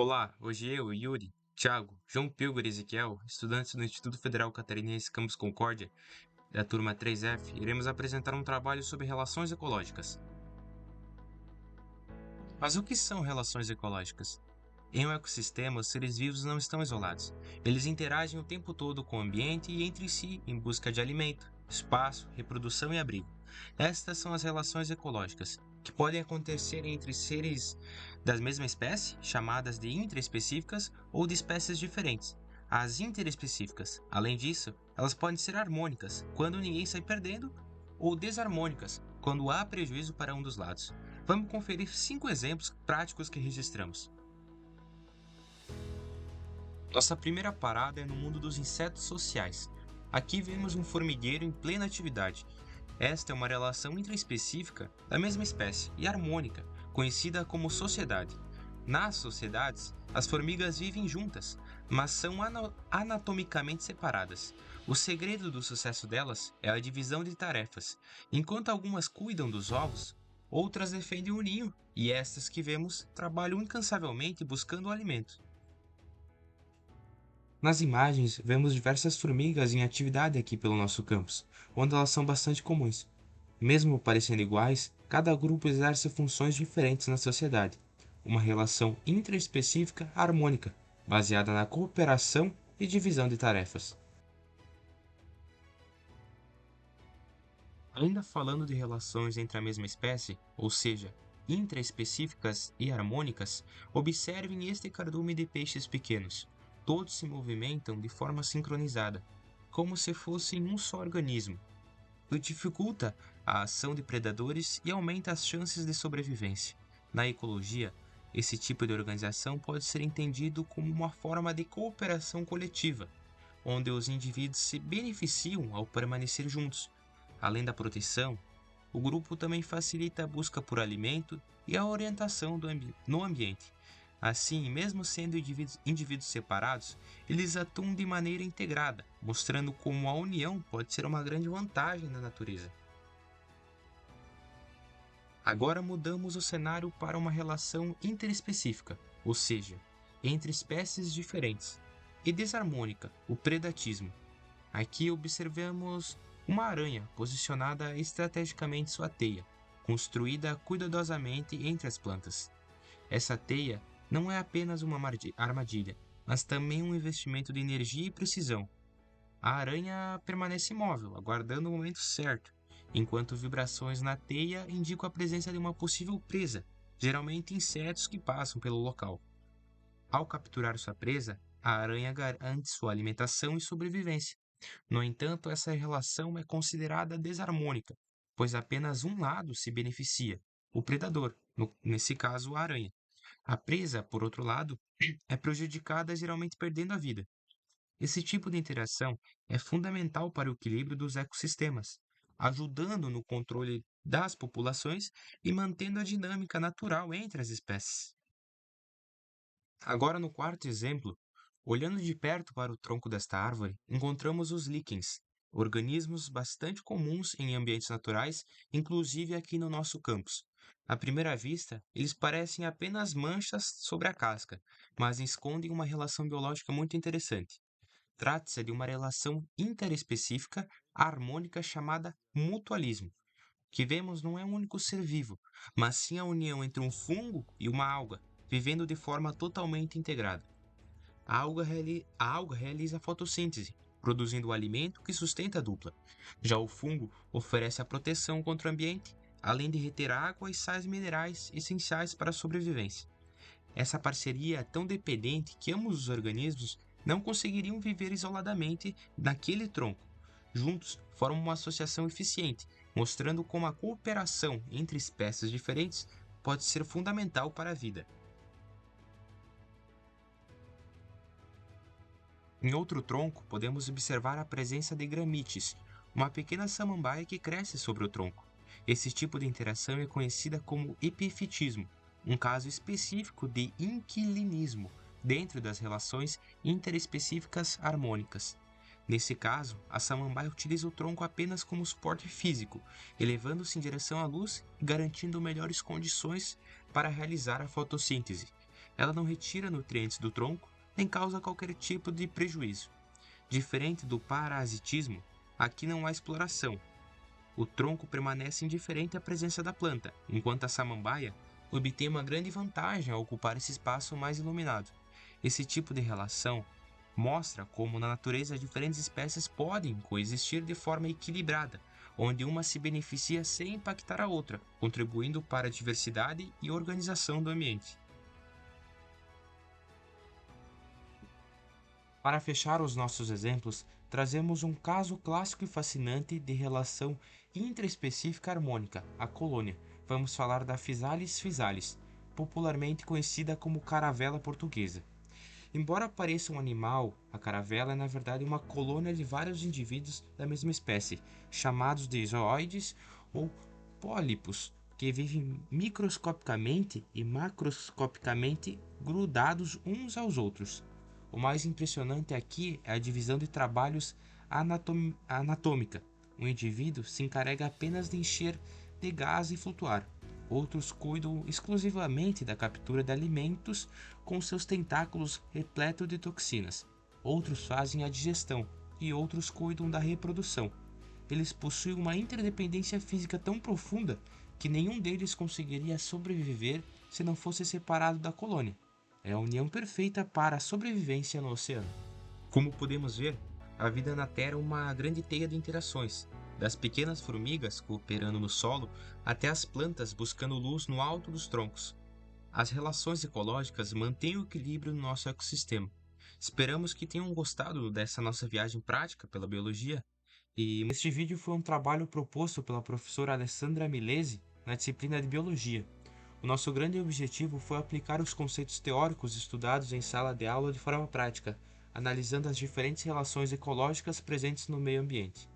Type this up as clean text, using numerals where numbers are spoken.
Olá, hoje eu, Yuri, Thiago, João Pilger e Ezequiel, estudantes do Instituto Federal Catarinense Campus Concórdia, da turma 3F, iremos apresentar um trabalho sobre relações ecológicas. Mas o que são relações ecológicas? Em um ecossistema, os seres vivos não estão isolados. Eles interagem o tempo todo com o ambiente e entre si em busca de alimento, espaço, reprodução e abrigo. Estas são as relações ecológicas, que podem acontecer entre seres da mesma espécie, chamadas de intraespecíficas, ou de espécies diferentes. As interespecíficas, além disso, elas podem ser harmônicas, quando ninguém sai perdendo, ou desarmônicas, quando há prejuízo para um dos lados. Vamos conferir 5 exemplos práticos que registramos. Nossa primeira parada é no mundo dos insetos sociais. Aqui vemos um formigueiro em plena atividade. Esta é uma relação intraespecífica da mesma espécie e harmônica, conhecida como sociedade. Nas sociedades, as formigas vivem juntas, mas são anatomicamente separadas. O segredo do sucesso delas é a divisão de tarefas. Enquanto algumas cuidam dos ovos, outras defendem o ninho, e estas que vemos trabalham incansavelmente buscando o alimento. Nas imagens, vemos diversas formigas em atividade aqui pelo nosso campus, onde elas são bastante comuns. Mesmo parecendo iguais, cada grupo exerce funções diferentes na sociedade, uma relação intraespecífica harmônica, baseada na cooperação e divisão de tarefas. Ainda falando de relações entre a mesma espécie, ou seja, intraespecíficas e harmônicas, observem este cardume de peixes pequenos. Todos se movimentam de forma sincronizada, como se fossem um só organismo. O dificulta a ação de predadores e aumenta as chances de sobrevivência. Na ecologia, esse tipo de organização pode ser entendido como uma forma de cooperação coletiva, onde os indivíduos se beneficiam ao permanecer juntos. Além da proteção, o grupo também facilita a busca por alimento e a orientação no ambiente. Assim, mesmo sendo indivíduos separados, eles atuam de maneira integrada, mostrando como a união pode ser uma grande vantagem na natureza. Agora mudamos o cenário para uma relação interespecífica, ou seja, entre espécies diferentes, e desarmônica, o predatismo. Aqui observamos uma aranha posicionada estrategicamente em sua teia, construída cuidadosamente entre as plantas. Essa teia não é apenas uma armadilha, mas também um investimento de energia e precisão. A aranha permanece imóvel, aguardando o momento certo, enquanto vibrações na teia indicam a presença de uma possível presa, geralmente insetos que passam pelo local. Ao capturar sua presa, a aranha garante sua alimentação e sobrevivência. No entanto, essa relação é considerada desarmônica, pois apenas um lado se beneficia, o predador, nesse caso a aranha. A presa, por outro lado, é prejudicada, geralmente perdendo a vida. Esse tipo de interação é fundamental para o equilíbrio dos ecossistemas, ajudando no controle das populações e mantendo a dinâmica natural entre as espécies. Agora, no quarto exemplo, olhando de perto para o tronco desta árvore, encontramos os líquens, organismos bastante comuns em ambientes naturais, inclusive aqui no nosso campus. À primeira vista, eles parecem apenas manchas sobre a casca, mas escondem uma relação biológica muito interessante. Trata-se de uma relação interespecífica harmônica chamada mutualismo. O que vemos não é um único ser vivo, mas sim a união entre um fungo e uma alga, vivendo de forma totalmente integrada. A alga realiza a fotossíntese, produzindo o alimento que sustenta a dupla. Já o fungo oferece a proteção contra o ambiente, além de reter água e sais minerais essenciais para a sobrevivência. Essa parceria é tão dependente que ambos os organismos não conseguiriam viver isoladamente naquele tronco. Juntos, formam uma associação eficiente, mostrando como a cooperação entre espécies diferentes pode ser fundamental para a vida. Em outro tronco, podemos observar a presença de gramites, uma pequena samambaia que cresce sobre o tronco. Esse tipo de interação é conhecida como epifitismo, um caso específico de inquilinismo dentro das relações interespecíficas harmônicas. Nesse caso, a samambaia utiliza o tronco apenas como suporte físico, elevando-se em direção à luz e garantindo melhores condições para realizar a fotossíntese. Ela não retira nutrientes do tronco nem causa qualquer tipo de prejuízo. Diferente do parasitismo, aqui não há exploração. O tronco permanece indiferente à presença da planta, enquanto a samambaia obtém uma grande vantagem ao ocupar esse espaço mais iluminado. Esse tipo de relação mostra como na natureza diferentes espécies podem coexistir de forma equilibrada, onde uma se beneficia sem impactar a outra, contribuindo para a diversidade e organização do ambiente. Para fechar os nossos exemplos, trazemos um caso clássico e fascinante de relação intraespecífica harmônica, a colônia. Vamos falar da Physalis physalis, popularmente conhecida como caravela portuguesa. Embora pareça um animal, a caravela é na verdade uma colônia de vários indivíduos da mesma espécie, chamados de zooides ou pólipos, que vivem microscopicamente e macroscopicamente grudados uns aos outros. O mais impressionante aqui é a divisão de trabalhos anatômica. Um indivíduo se encarrega apenas de encher de gás e flutuar. Outros cuidam exclusivamente da captura de alimentos com seus tentáculos repletos de toxinas. Outros fazem a digestão e outros cuidam da reprodução. Eles possuem uma interdependência física tão profunda que nenhum deles conseguiria sobreviver se não fosse separado da colônia. É a união perfeita para a sobrevivência no oceano. Como podemos ver, a vida na Terra é uma grande teia de interações, das pequenas formigas cooperando no solo até as plantas buscando luz no alto dos troncos. As relações ecológicas mantêm o equilíbrio no nosso ecossistema. Esperamos que tenham gostado dessa nossa viagem prática pela biologia. E este vídeo foi um trabalho proposto pela professora Alessandra Milesi na disciplina de Biologia. O nosso grande objetivo foi aplicar os conceitos teóricos estudados em sala de aula de forma prática, analisando as diferentes relações ecológicas presentes no meio ambiente.